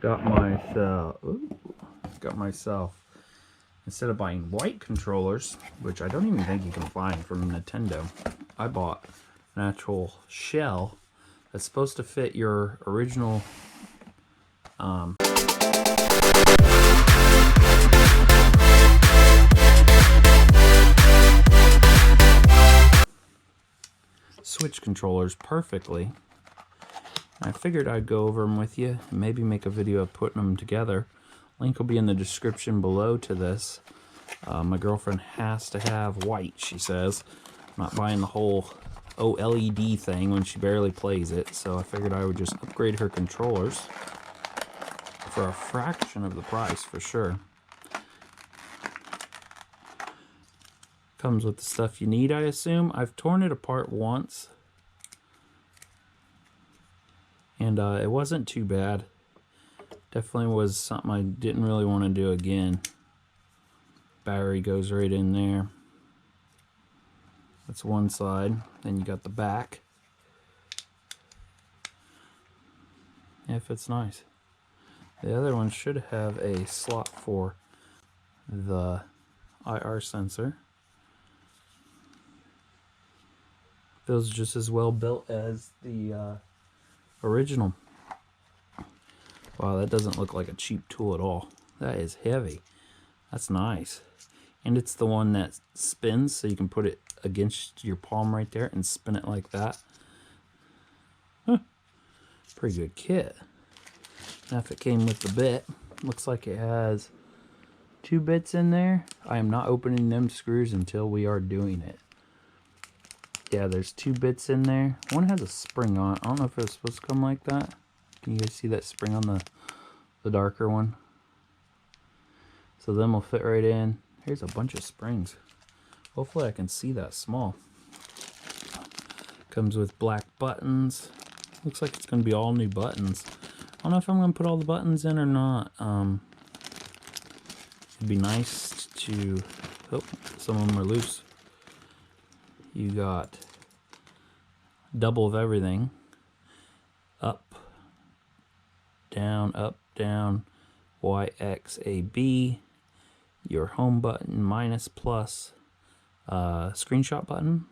got myself, instead of buying white controllers, which I don't even think you can find from Nintendo, I bought an actual shell that's supposed to fit your original Switch controllers perfectly. I figured I'd go over them with you and maybe make a video of putting them together. Link will be in the description below to this. My girlfriend has to have white, she says. I'm not buying the whole OLED thing when she barely plays it, so I figured I would just upgrade her controllers for a fraction of the price for sure. Comes with the stuff you need, I assume. I've torn it apart once, and it wasn't too bad. Definitely was something I didn't really want to do again. Battery goes right in there. That's one side. Then you got the back. Yeah, it fits nice. The other one should have a slot for the IR sensor. Feels just as well built as the original. Wow, that doesn't look like a cheap tool at all. That is heavy. That's nice. And it's the one that spins, so you can put it against your palm right there and spin it like that. Huh. Pretty good kit. Now if it came with the bit, looks like it has 2 bits in there. I am not opening them screws until we are doing it. Yeah, there's 2 bits in there. One has a spring on it. I don't know if it was supposed to come like that. Can you guys see that spring on the darker one? So then we'll fit right in. Here's a bunch of springs. Hopefully I can see that small. Comes with black buttons. Looks like it's going to be all new buttons. I don't know if I'm going to put all the buttons in or not. It'd be nice to... Oh, some of them are loose. You got double of everything. Up, down, Y, X, A, B. Your home button, minus, plus. Screenshot button.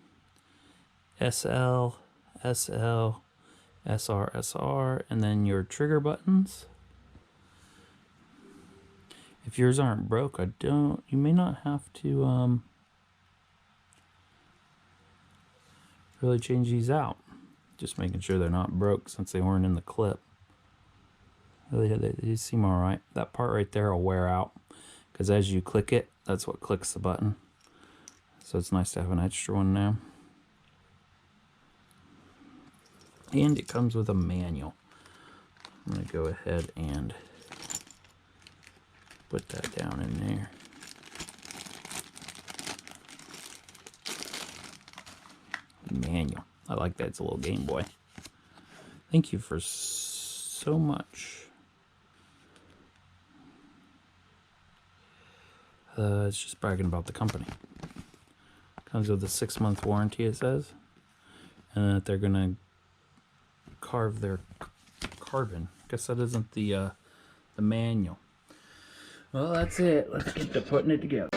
SL, SR, SR. And then your trigger buttons. If yours aren't broke, you may not have to really change these out. Just making sure they're not broke since they weren't in the clip. They seem alright. That part right there will wear out because as you click it, that's what clicks the button. So it's nice to have an extra one now. And it comes with a manual. I'm going to go ahead and put that down in there. Manual. I like that. It's a little Game Boy. Thank you for so much. It's just bragging about the company. Comes with a 6-month warranty, it says. And that they're going to carve their carbon. Guess that isn't the manual. Well, that's it. Let's get to putting it together.